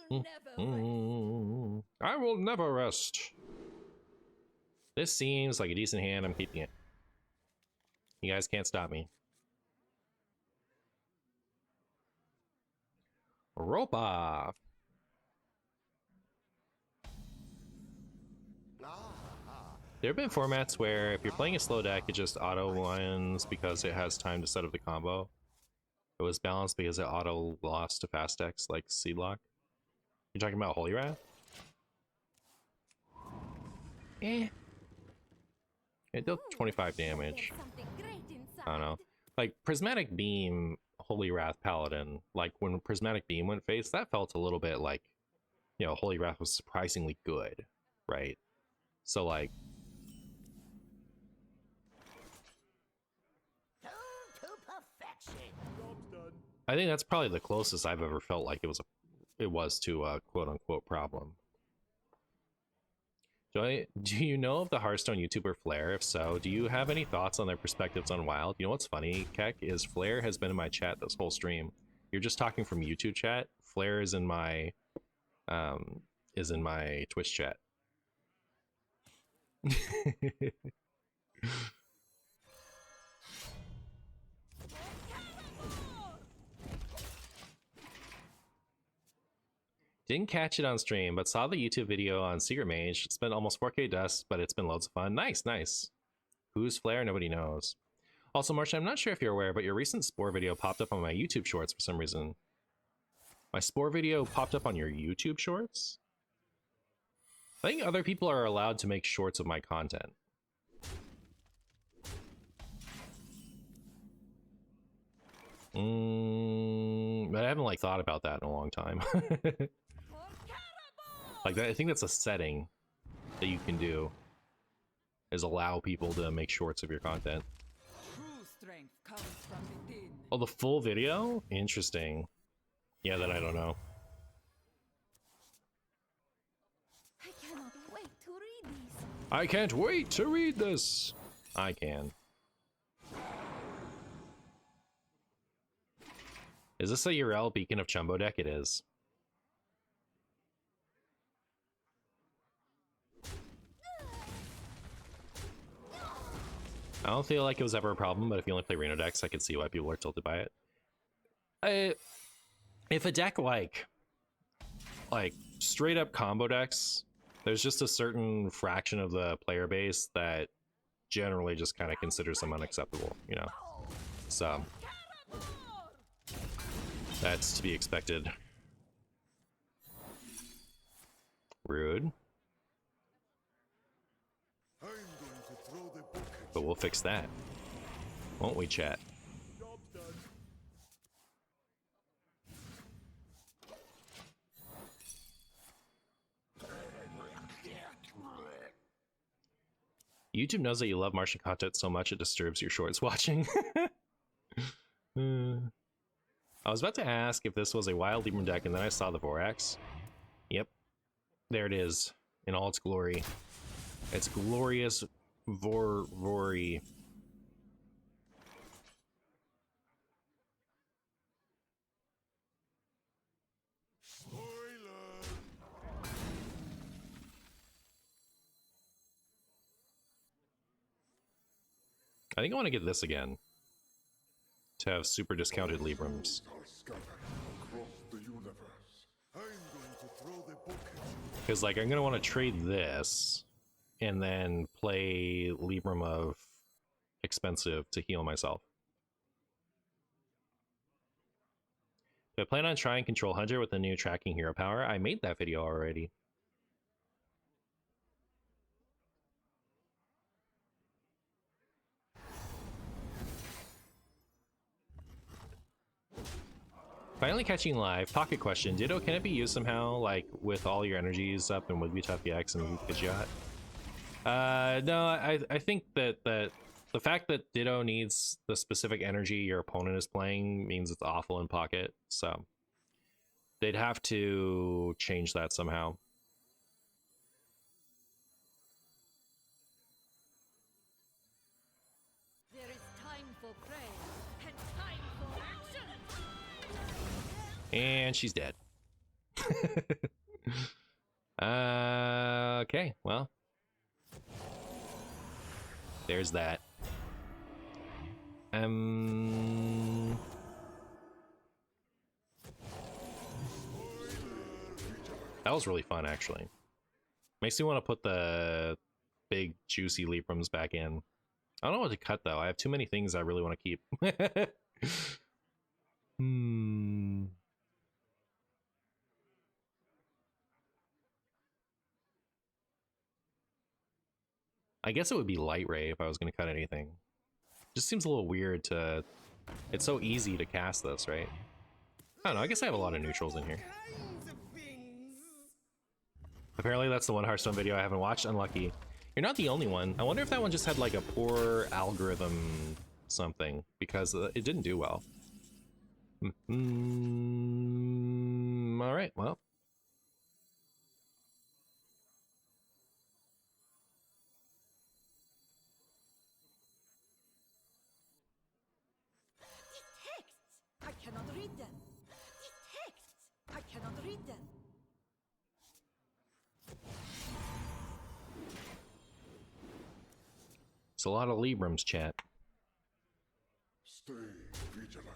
I will never rest. This seems like a decent hand. I'm keeping it. You guys can't stop me. Ropa. There have been formats where if you're playing a slow deck, it just auto wins because it has time to set up the combo. It was balanced because it auto lost to fast decks like Seedlock. You're talking about Holy Wrath? It dealt 25 damage. I don't know. Like Prismatic Beam, Holy Wrath Paladin, like when Prismatic Beam went face, that felt a little bit like, you know, Holy Wrath was surprisingly good, right? So like, I think that's probably the closest I've ever felt like it was to a quote unquote problem. Do you know of the Hearthstone YouTuber Flare? If so, do you have any thoughts on their perspectives on WoW? You know what's funny, Keck, is Flare has been in my chat this whole stream. You're just talking from YouTube chat. Flare is in my Twitch chat. Didn't catch it on stream, but saw the YouTube video on Secret Mage. It's been almost 4K dust, but it's been loads of fun. Nice, nice. Who's Flare? Nobody knows. Also, Martian, I'm not sure if you're aware, but your recent Spore video popped up on my YouTube shorts for some reason. My Spore video popped up on your YouTube shorts? I think other people are allowed to make shorts of my content. But I haven't like thought about that in a long time. Like that, I think that's a setting that you can do, is allow people to make shorts of your content. Oh, the full video? Interesting. Yeah, that I don't know. I can't wait to read this. I can. Is this a URL Beacon of Chumbo deck? It is. I don't feel like it was ever a problem, but if you only play Reno decks, I could see why people are tilted by it. If a deck like straight up combo decks, there's just a certain fraction of the player base that generally just kind of considers them unacceptable, you know? So that's to be expected. Rude. But we'll fix that, won't we, chat? YouTube knows that you love Martian content so much it disturbs your shorts watching. I was about to ask if this was a wild Libram deck, and then I saw the Vorax. Yep. There it is, in all its glory. It's glorious Vory. I think I want to get this again, to have super discounted Librams. Because like I'm gonna want to trade this and then play Libram of expensive to heal myself. Do I plan on trying Control Hunter with the new tracking hero power? I made that video already. Finally catching live. Pocket question. Ditto, can it be used somehow, like with all your energies up in weekday and weekday? No, I think that the fact that Ditto needs the specific energy your opponent is playing means it's awful in pocket, so they'd have to change that somehow. There is time for prayer and time for action. And she's dead. Okay, well. There's that. That was really fun, actually. Makes me want to put the big, juicy Librams back in. I don't know what to cut, though. I have too many things I really want to keep. I guess it would be Light Ray if I was going to cut anything. Just seems a little weird to... It's so easy to cast this, right? I don't know, I guess I have a lot of neutrals in here. Apparently that's the one Hearthstone video I haven't watched. Unlucky. You're not the only one. I wonder if that one just had like a poor algorithm something, because it didn't do well. Alright, well. I cannot read them. These texts, I cannot read them. It's a lot of Librams, chat. Stay vigilant.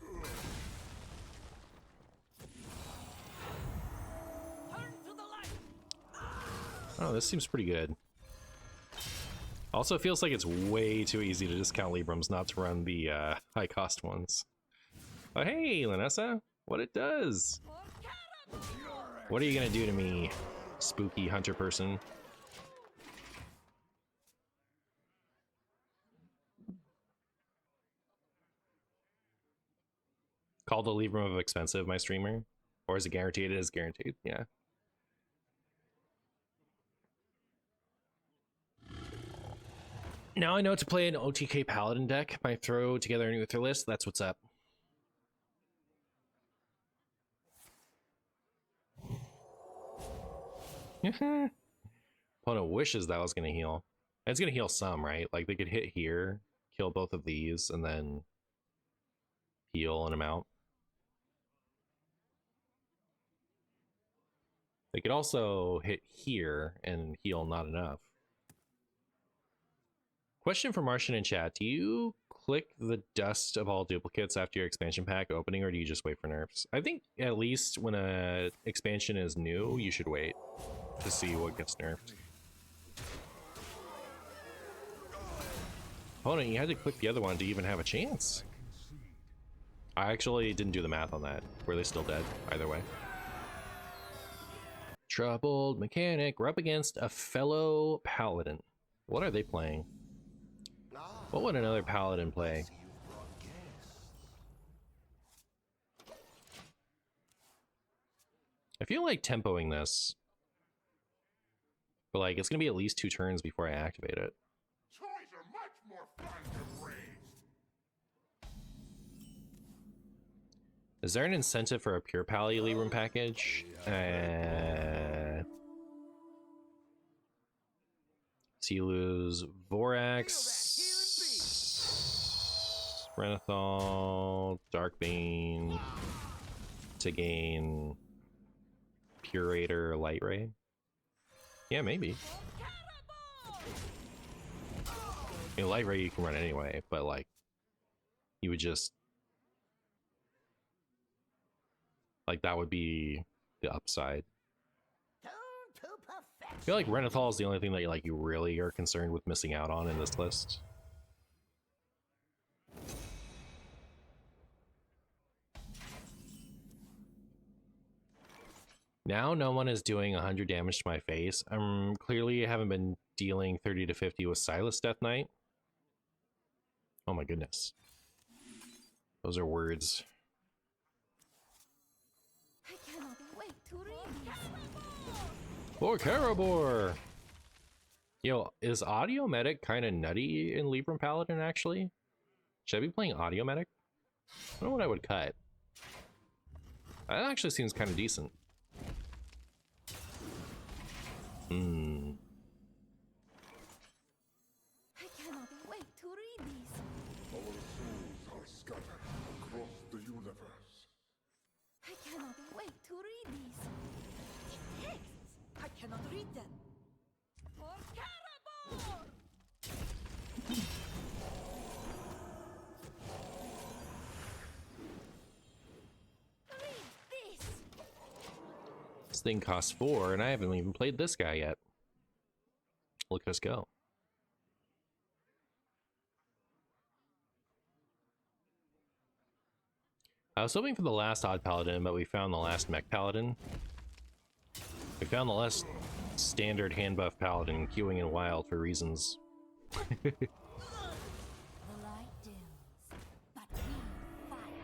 Turn to the light. Oh, this seems pretty good. Also, it feels like it's way too easy to discount Librams, not to run the high-cost ones. Oh, hey, Lanessa! What it does! What are you gonna do to me, spooky hunter person? Call the Libram of expensive, my streamer? Or is it guaranteed? It is guaranteed, yeah. Now I know to play an OTK Paladin deck. Might throw together a new Uther list. That's what's up. Opponent wishes that was going to heal. And it's going to heal some, right? Like they could hit here, kill both of these, and then heal an amount. They could also hit here and heal not enough. Question for Martian in chat. Do you click the dust of all duplicates after your expansion pack opening, or do you just wait for nerfs? I think at least when a expansion is new, you should wait to see what gets nerfed. Opponent, you had to click the other one to even have a chance. I actually didn't do the math on that. Were they still dead? Either way. Troubled mechanic. We're up against a fellow paladin. What are they playing? What would another paladin play? I feel like tempoing this. But like, it's gonna be at least 2 turns before I activate it. Toys are much more fun to raise. Is there an incentive for a pure Pally Libram package? So you lose Vorax, Renathal, Darkbane to gain Purator Light Ray? Yeah, maybe. I mean, Light Ray you can run anyway, but like, you would just... like, that would be the upside. I feel like Renathal is the only thing that you really are concerned with missing out on in this list. Now no one is doing 100 damage to my face. I'm clearly haven't been dealing 30 to 50 with Silas Death Knight. Oh my goodness. Those are words. I cannot wait to read these. Or Karabor! Yo, is Audio Medic kind of nutty in Libram Paladin, actually? Should I be playing Audio Medic? I don't know what I would cut. That actually seems kind of decent. I cannot wait to read these. Our souls are scattered across the universe. I cannot wait to read these. ridden. For Carabor! Read this. This thing costs 4, and I haven't even played this guy yet. Look at us go. I was hoping for the last odd paladin, but we found the last mech paladin. We found the last standard hand buff paladin queuing in wild for reasons. The light dims, but we fight.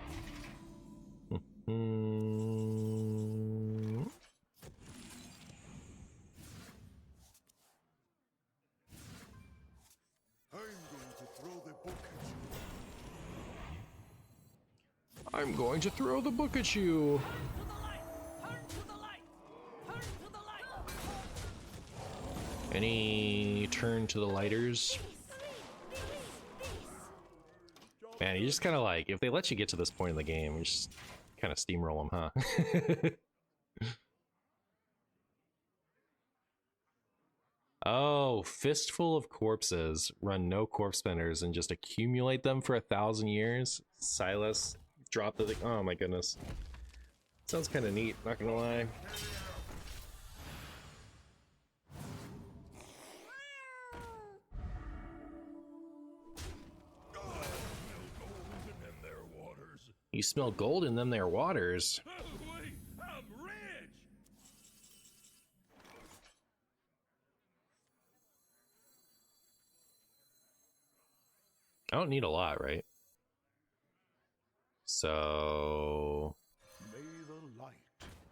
I'm going to throw the book at you. To the light! Turn to the light! Turn to the light! Any turn to the lighters? Man, you just kind of like, if they let you get to this point in the game, you just kind of steamroll them, huh? Oh, fistful of corpses. Run no corpse spinners and just accumulate them for 1,000 years. Silas, drop the thing. Oh my goodness. Sounds kind of neat, not gonna lie. You smell gold in them there waters. Wait, I'm rich! I don't need a lot, right? So May the light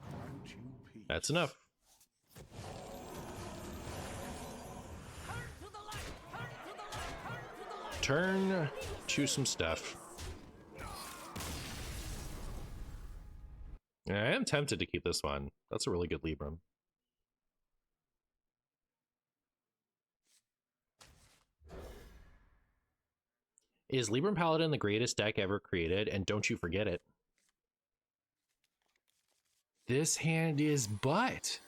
grant you peace. that's enough. Turn to the light! Turn to the light! Turn to the light! Turn to some stuff. Yeah, I am tempted to keep this one. That's a really good Libram. Is Libram Paladin the greatest deck ever created? And don't you forget it. This hand is butt.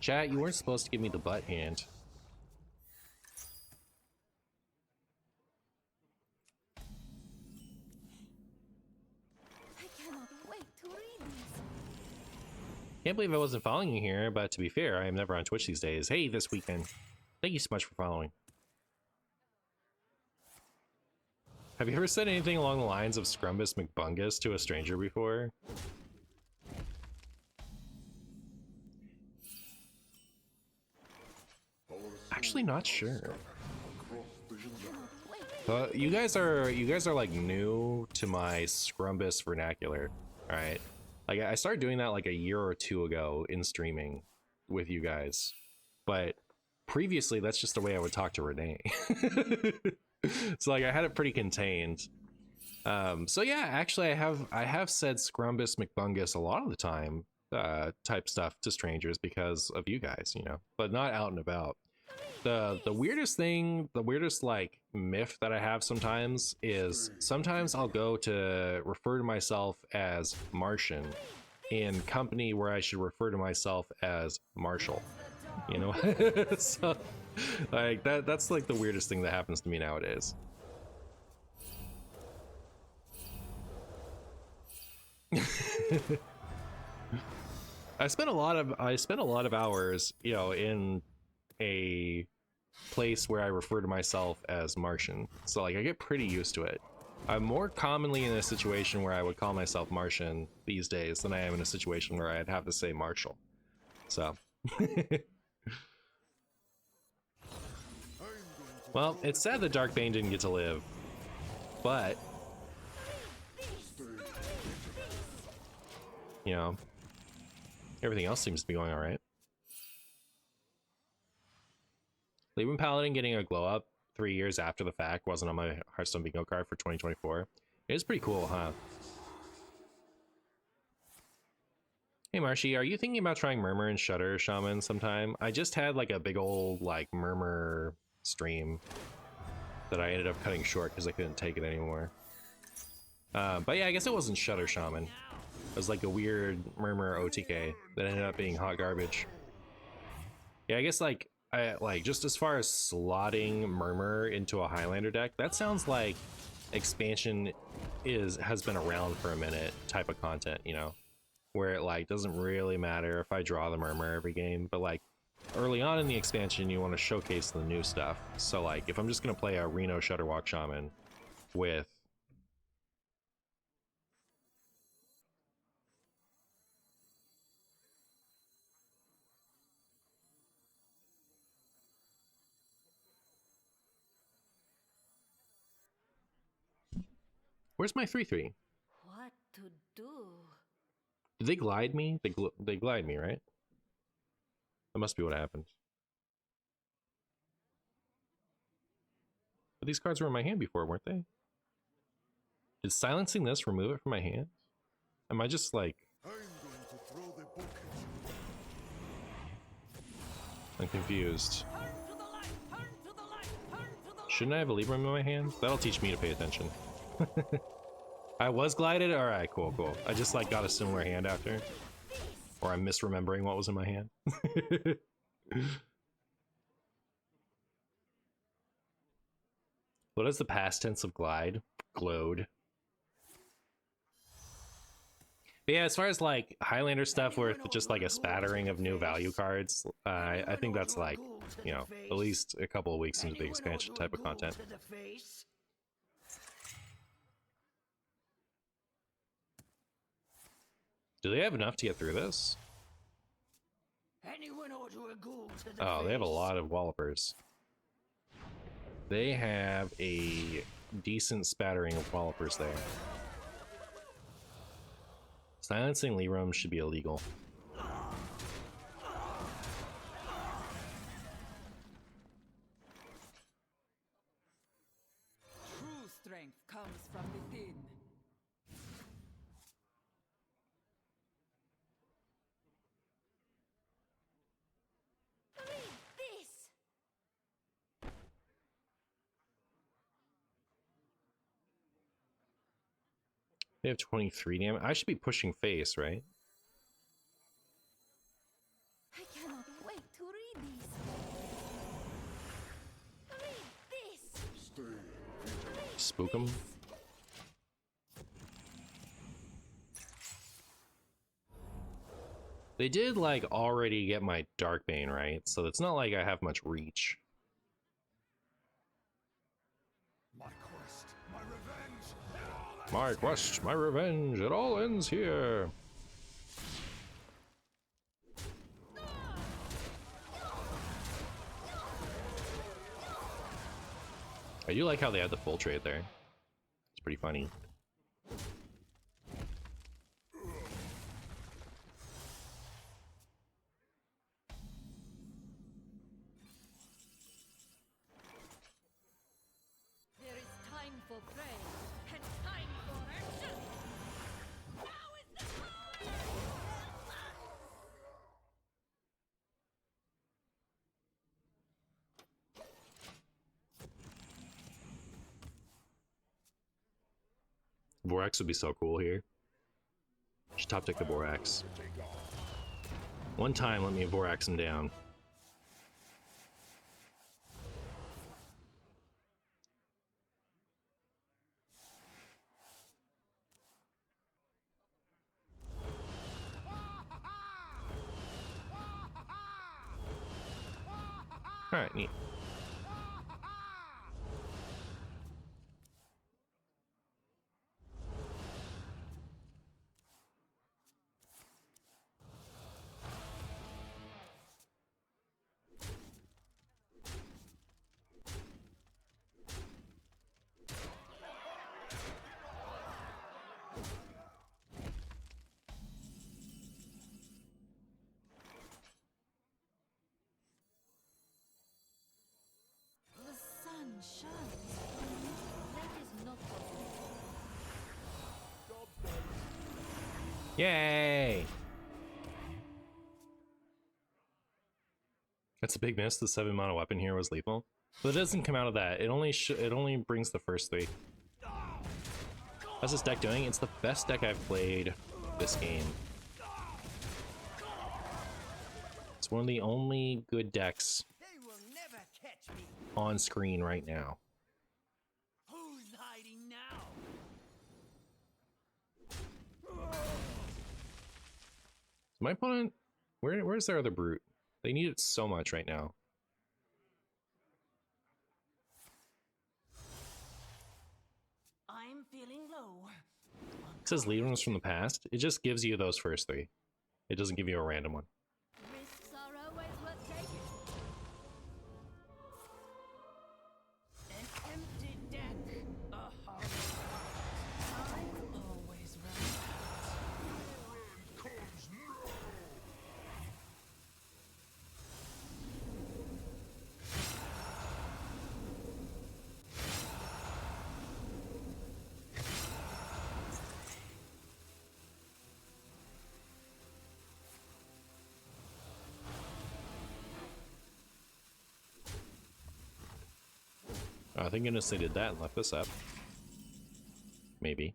Chat, you weren't supposed to give me the butt hand. I cannot wait to read this. Can't believe I wasn't following you here, but to be fair, I am never on Twitch these days. Hey, this weekend. Thank you so much for following. Have you ever said anything along the lines of Scrumbus McBungus to a stranger before? Actually, not sure. You guys are like new to my Scrumbus vernacular, all right? Like I started doing that like a year or two ago in streaming with you guys, but previously that's just the way I would talk to Renee. So like I had it pretty contained. So yeah, actually I have said Scrumbus McBungus a lot of the time, type stuff to strangers because of you guys, you know, but not out and about. The weirdest thing, the weirdest like myth that I have sometimes is sometimes I'll go to refer to myself as Martian in company where I should refer to myself as Marshall, you know. So like that's like the weirdest thing that happens to me nowadays. I spent a lot of hours, you know, in a place where I refer to myself as Martian. So like I get pretty used to it. I'm more commonly in a situation where I would call myself Martian these days than I am in a situation where I'd have to say Marshall. So well, it's sad that Darkbane didn't get to live, but you know, everything else seems to be going all right. Libram Paladin getting a glow up 3 years after the fact wasn't on my Hearthstone bingo card for 2024. It is pretty cool, huh? Hey Marshy, are you thinking about trying Murmur and Shudder Shaman sometime? I just had like a big old like Murmur stream that I ended up cutting short because I couldn't take it anymore. But yeah, I guess it wasn't Shudder Shaman. was like a weird Murmur OTK that ended up being hot garbage. Yeah, I guess like just as far as slotting Murmur into a Highlander deck, that sounds like expansion has been around for a minute type of content, you know, where it like doesn't really matter if I draw the Murmur every game, but like early on in the expansion you want to showcase the new stuff. So like if I'm just gonna play a Reno Shutterwalk Shaman with where's my 3/3? What to do? Did they glide me? They glide me, right? That must be what happened. But these cards were in my hand before, weren't they? Did silencing this remove it from my hand? Am I just like... I'm going to throw the book at you. I'm confused. Turn to the light! Turn to the light! Turn to the light! Shouldn't I have a Libram in my hand? That'll teach me to pay attention. I was glided? Alright, cool, cool. I just like got a similar hand after. Or I'm misremembering what was in my hand. What is the past tense of glide? Glowed. But yeah, as far as like Highlander stuff where it's just like a spattering of new value cards, I think that's like, you know, at least a couple of weeks into the expansion type of content. Do they have enough to get through this? Oh, they have a lot of wallopers. They have a decent spattering of wallopers there. Silencing Libram should be illegal. True strength comes from within. Read this. They have 23 damage. I should be pushing face, right? I cannot wait to read these. Read this. Spook them. They did like already get my Darkbane, right? So it's not like I have much reach. My quest, my revenge, it all ends. My quest, my revenge, it all ends here. I do like how they had the full trade there. It's pretty funny. There is time for prayer and time for action. Now is the time. Vorax would be so cool here. Just top deck the Vorax. One time, let me Vorax him down. Alright, neat. The sun shines. That is not possible. Yay! That's a big miss. The 7 mana weapon here was lethal. But it doesn't come out of that. It only brings the first 3. How's this deck doing? It's the best deck I've played this game. It's one of the only good decks They will never catch me. on screen right now. Who's hiding now? My opponent, where's their other brute? They need it so much right now. I'm feeling low. It says Librams from the past. It just gives you those first three. It doesn't give you a random one. Risks are always worth taking. An empty deck. A hollow heart. I'm always right. I think unless they did that and left this up. Maybe.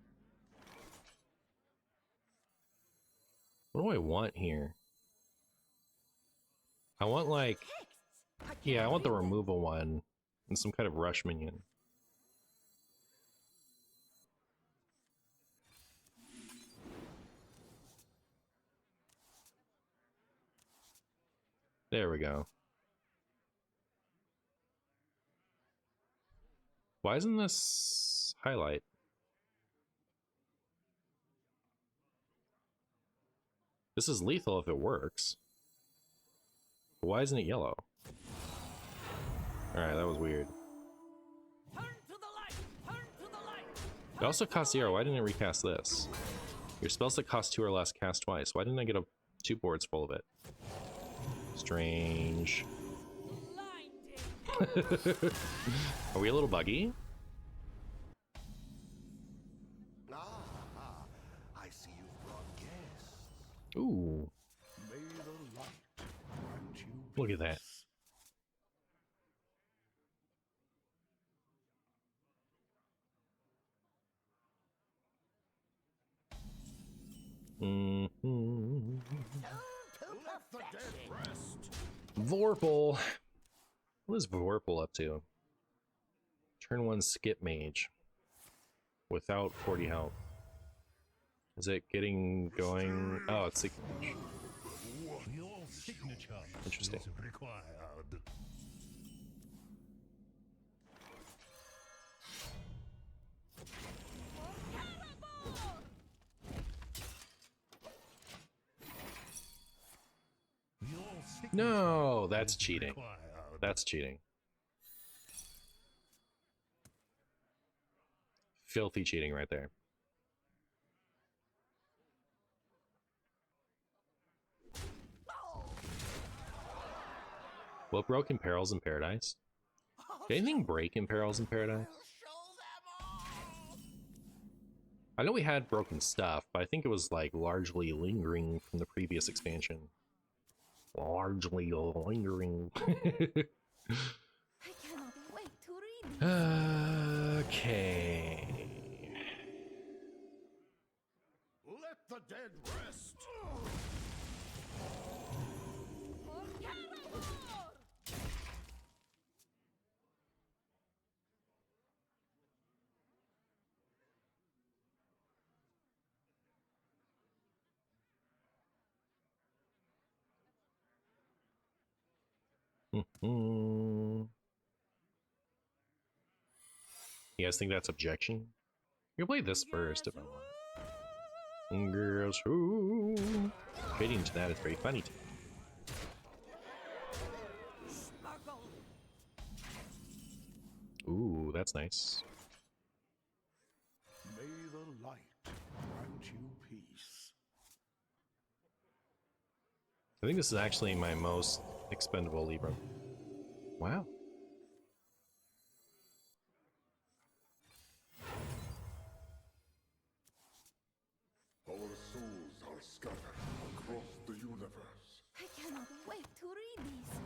What do I want here? I want like... Yeah, I want the removal one. And some kind of rush minion. There we go. Why isn't this highlight? This is lethal if it works. But why isn't it yellow? Alright, that was weird. Turn to the light. Turn to the light. It also costs 0. Why didn't it recast this? Your spells that cost 2 or less cast twice. Why didn't I get 2 boards full of it? Strange. Blinding. Are we a little buggy? Ah, I see you've brought guests. Ooh, May the light grant you look at that. peace. Let the dead rest. Vorpal. What is Vorpal up to? Turn 1 skip mage. Without 40 health. Is it getting going? Oh, it's skip mage. Your signature Interesting. is required. Your signature No, that's is cheating. required. That's cheating. Filthy cheating right there. What broke in Perils in Paradise? Did anything break in Perils in Paradise? I know we had broken stuff, but I think it was like largely lingering from the previous expansion. Largely lingering. I cannot wait to read these. Okay. Let the dead rest. For Caramor! You guys think that's objection? You can play this first if I want. Girls who fitting to that is very funny to me. Sparkle. Ooh, that's nice. May the light grant you peace. I think this is actually my most expendable Libram. Wow. Our souls are scattered across the universe. I cannot wait to read these.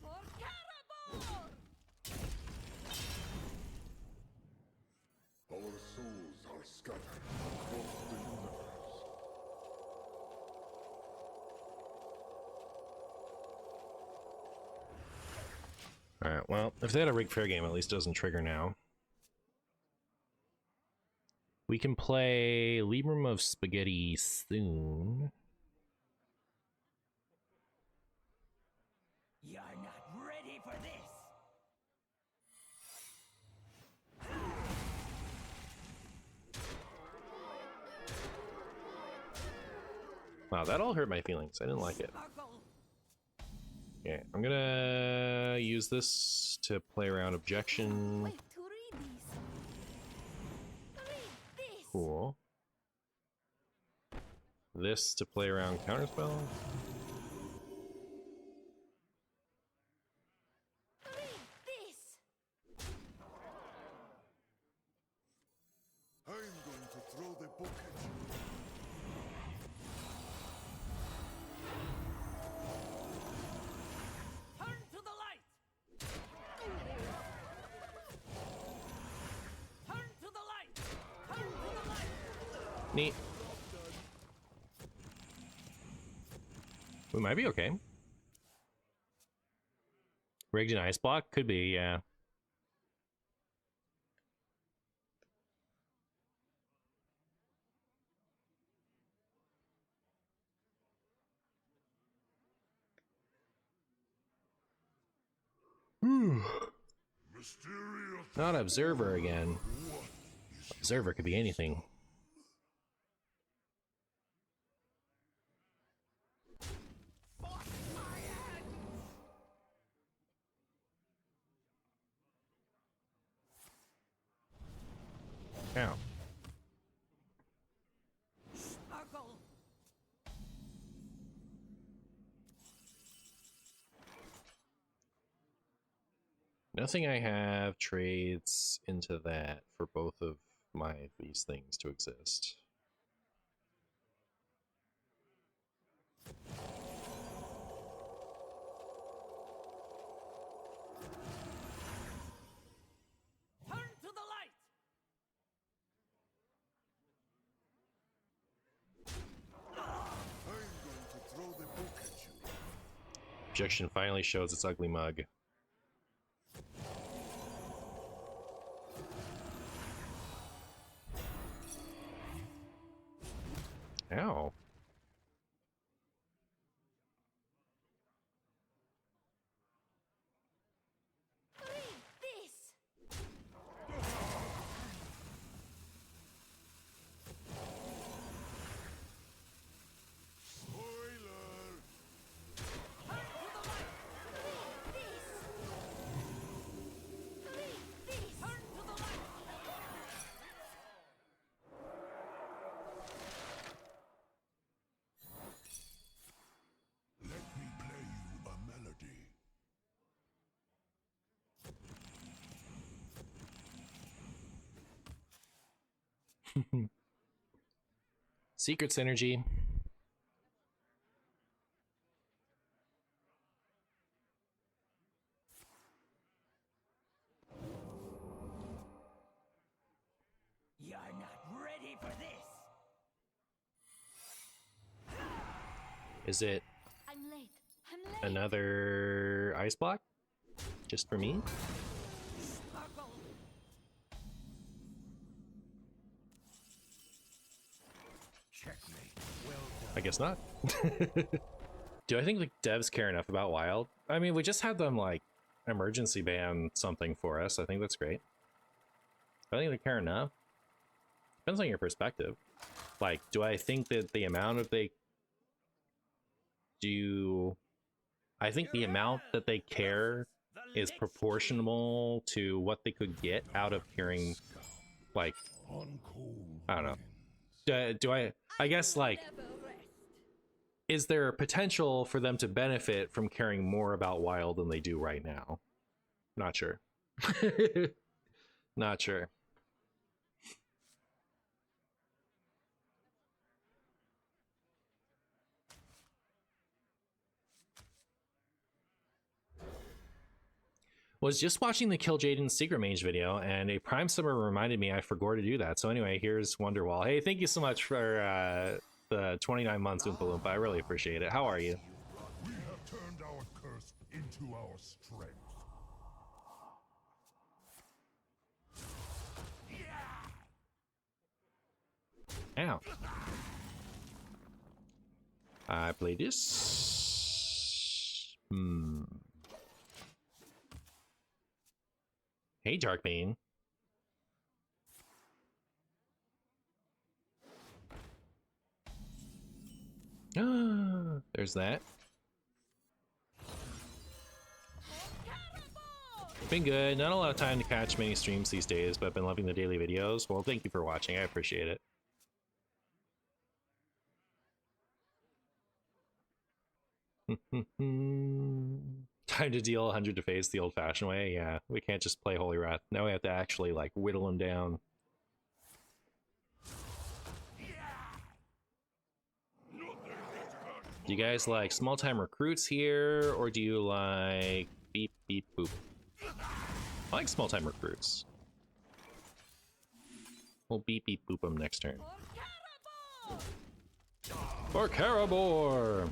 For Caramor! scattered across the universe. Alright, well, if they had a Rig Fair game, at least it doesn't trigger now. We can play Libram of Spaghetti soon. You're not ready for this. Wow, that all hurt my feelings. I didn't like it. Sparkle. Okay, I'm gonna use this to play around Objection. Wait to read these. Read this. Cool. This to play around Counterspell. Read this. I'm going to throw the book at you. Turn to the light. Turn to the light. Turn to the light. Neat. We might be okay. Rigged an ice block? Could be, yeah. Mysterious. Not Observer again. What is Observer could be anything. Ow. Sparkle. Nothing I have trades into that for both of these things to exist. Turn to the light. I'm going to throw the book at you. Objection finally shows its ugly mug. Ow. Read this. Spoiler! Read this. Read this. Turn to the light. Let me play you a melody. Secret Synergy. You're not ready for this. Is it I'm late. I'm late. another ice block? Just for me? Sparkle. Checkmate. Well done. I guess not. Do I think the devs care enough about Wild? I mean, we just had them like emergency ban something for us. I think that's great. I think they care enough. Depends on your perspective. Like, do I think that the amount of they do? I think the amount that they care is proportional to what they could get out of hearing, like, On cold I don't know. winds. Do I guess, like, Never rest. is there potential for them to benefit from caring more about Wild than they do right now? Not sure. Not sure. Was just watching the Kill Jaden Secret Mage video, and a Prime Summer reminded me I forgot to do that. So anyway, here's Wonderwall. Hey, thank you so much for the 29 months, Oompa Loompa. I really appreciate it. How are you? We have turned our curse into our strength. Ow. I play this. Hey, Darkbane. There's that. Been good. Not a lot of time to catch many streams these days, but I've been loving the daily videos. Well, thank you for watching. I appreciate it. Time to deal 100 to face the old-fashioned way. Yeah, we can't just play Holy Wrath. Now we have to actually like whittle him down. Do you guys like small-time recruits here, or do you like beep beep boop? I like small-time recruits. We'll beep beep boop them next turn. For Karabor!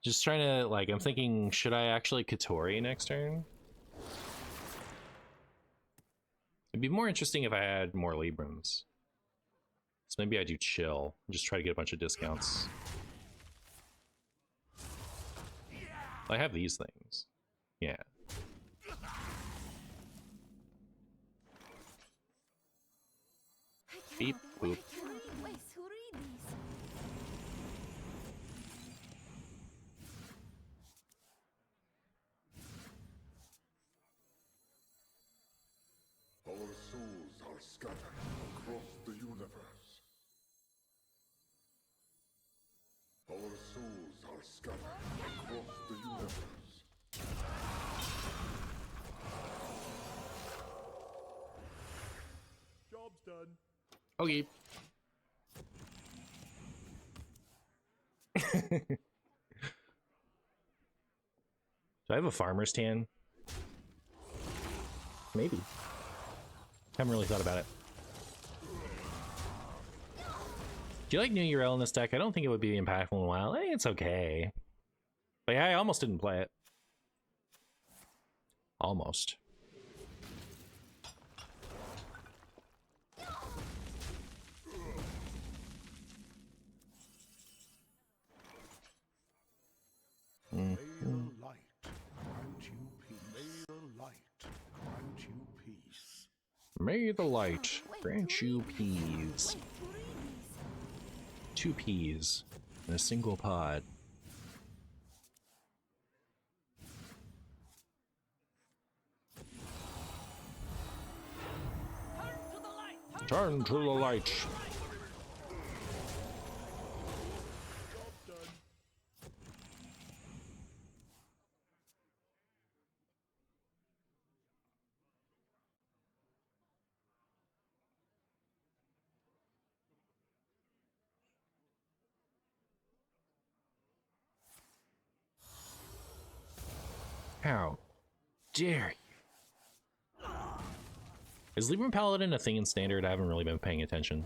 Just trying to, like, I'm thinking, should I actually Katori next turn? It'd be more interesting if I had more Librams. So maybe I do chill, just try to get a bunch of discounts. I have these things. Yeah. Beep, boop. Our souls are scattered across the universe. Our souls are scattered across the universe. Job's done. Okay. Do I have a farmer's tan? Maybe. Haven't really thought about it. Do you like New Urel in this deck? I don't think it would be impactful in a while. It's okay. But yeah, I almost didn't play it. Almost. May the light grant you peace. May the light grant you peace. May the light grant you peas. 2 peas in a single pod. Turn to the light. How dare you? Is Libram Paladin a thing in Standard? I haven't really been paying attention.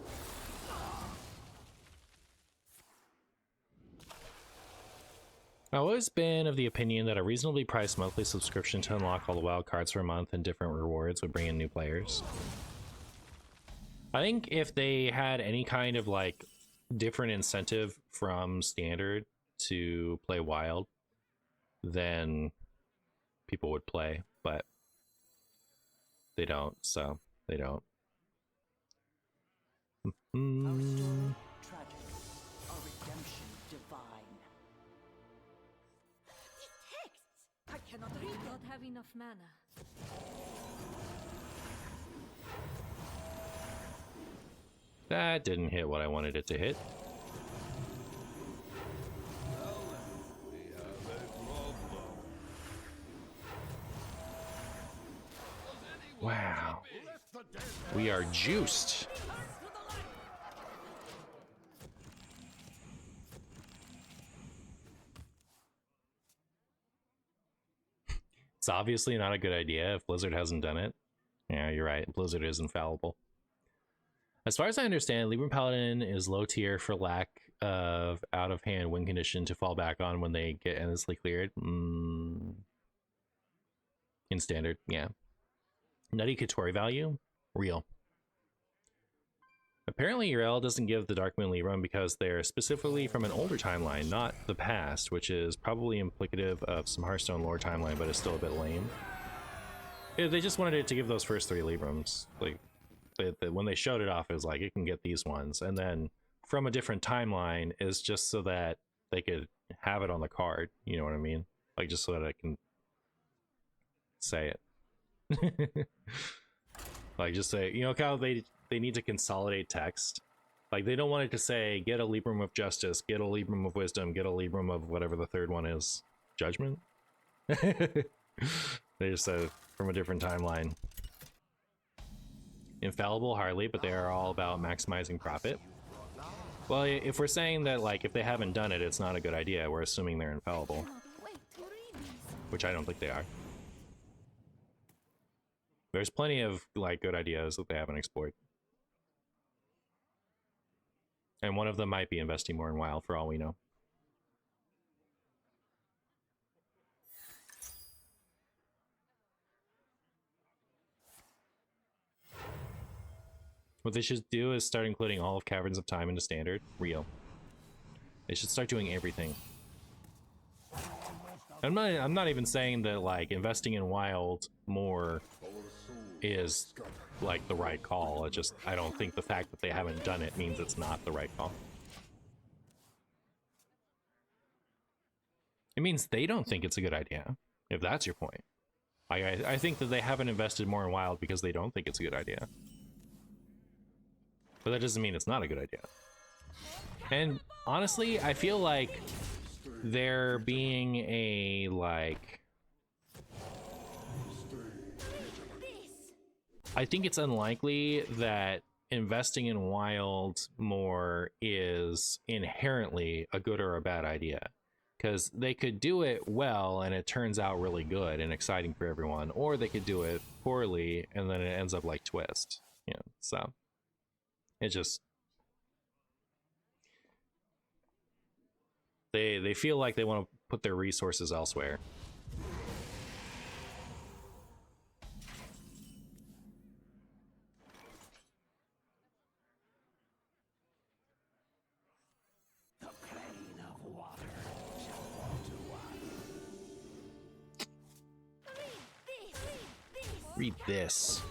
I've always been of the opinion that a reasonably priced monthly subscription to unlock all the wild cards for a month and different rewards would bring in new players. I think if they had any kind of like different incentive from Standard to play wild, then people would play, but they don't, so they don't. Our story tragic, our redemption divine. These texts! I cannot read. I don't have enough mana. That didn't hit what I wanted it to hit. the dead. We are juiced. Turn to the light. It's obviously not a good idea if Blizzard hasn't done it. Yeah, you're right. Blizzard is infallible. As far as I understand, Libram Paladin is low tier for lack of out-of-hand win condition to fall back on when they get endlessly cleared. In standard, yeah. Nutty Katori value? Real. Apparently, Urel doesn't give the Dark Moon Libram because they're specifically from an older timeline, not the past, which is probably implicative of some Hearthstone lore timeline, but is still a bit lame. Yeah, they just wanted it to give those first 3 Librams. Like, when they showed it off, it was like, it can get these ones. And then from a different timeline is just so that they could have it on the card. You know what I mean? Like, just so that I can say it. Like, just say, you know, how they need to consolidate text. Like, they don't want it to say, get a Libram of Justice, get a Libram of Wisdom, get a Libram of whatever the third one is. Judgment? They just said, from a different timeline. Infallible, hardly, but they are all about maximizing profit. Well, if we're saying that, like, if they haven't done it, it's not a good idea, we're assuming they're infallible. Wait to read these. Which I don't think they are. There's plenty of, like, good ideas that they haven't explored. And one of them might be investing more in WoW, for all we know. What they should do is start including all of Caverns of Time into Standard. Real. They should start doing everything. I'm not even saying that, like, investing in Wild more is, like, the right call. I don't think the fact that they haven't done it means it's not the right call. It means they don't think it's a good idea, if that's your point. I think that they haven't invested more in Wild because they don't think it's a good idea. But that doesn't mean it's not a good idea. And honestly, I feel like there being a, like... I think it's unlikely that investing in Wild more is inherently a good or a bad idea. Because they could do it well and it turns out really good and exciting for everyone, or they could do it poorly and then it ends up like Twist. Yeah, so it just... They feel like they want to put their resources elsewhere. The plane of water shall fall to one. Read this.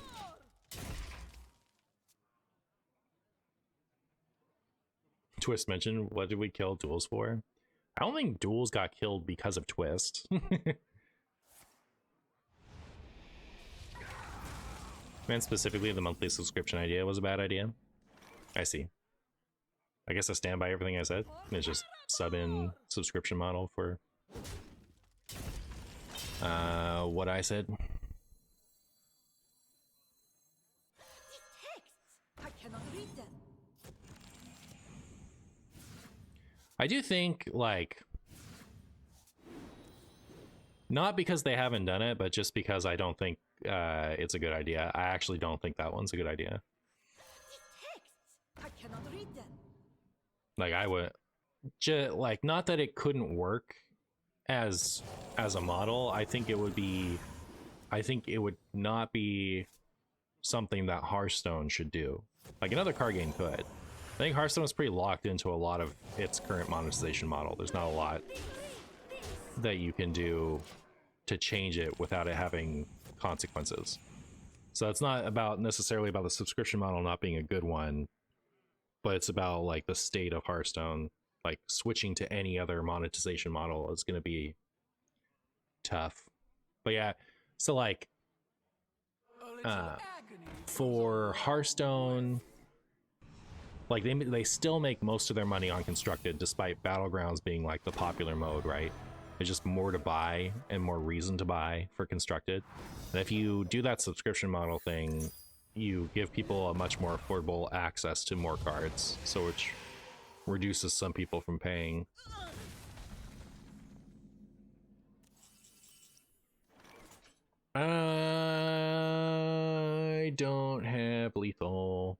Twist mentioned, what did we kill duels for? I don't think duels got killed because of Twist. Man, specifically the monthly subscription idea was a bad idea. I see. I guess I stand by everything I said. It's just sub-in subscription model for what I said. These texts! I cannot read them. I do think, like, not because they haven't done it, but just because I don't think it's a good idea. I actually don't think that one's a good idea. These texts! I cannot read them. Like, I would like, not that it couldn't work as a model. I think it would not be something that Hearthstone should do. Like, another card game could. I think Hearthstone is pretty locked into a lot of its current monetization model. There's not a lot that you can do to change it without it having consequences. So it's not about necessarily about the subscription model not being a good one, but it's about, like, the state of Hearthstone. Like, switching to any other monetization model is going to be tough. But yeah, so, like, for Hearthstone, like, they still make most of their money on Constructed, despite Battlegrounds being, like, the popular mode, right? There's just more to buy and more reason to buy for Constructed. And if you do that subscription model thing, you give people a much more affordable access to more cards, so which reduces some people from paying. I don't have lethal.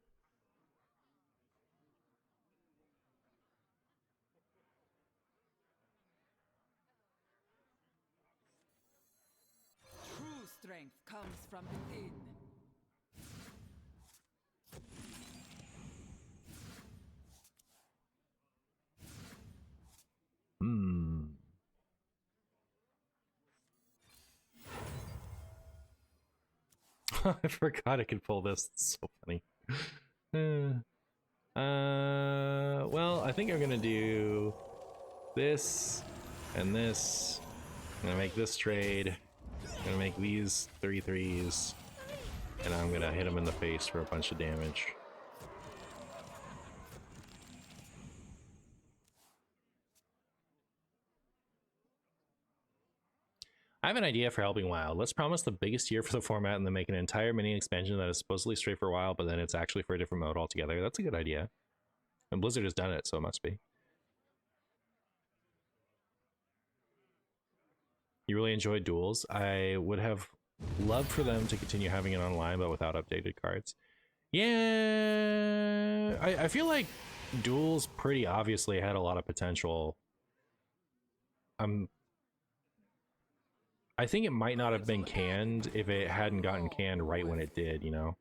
True strength comes from within. I forgot I could pull this. It's so funny. Well, I think I'm gonna do this and this. I'm gonna make this trade. I'm gonna make these 3/3s, and I'm gonna hit him in the face for a bunch of damage. I have an idea for Helping Wild. Let's promise the biggest year for the format and then make an entire mini expansion that is supposedly straight for a while, but then it's actually for a different mode altogether. That's a good idea. And Blizzard has done it, so it must be. You really enjoyed duels. I would have loved for them to continue having it online, but without updated cards. Yeah, I feel like duels pretty obviously had a lot of potential. I think it might not have been canned if it hadn't gotten canned right when it did, you know?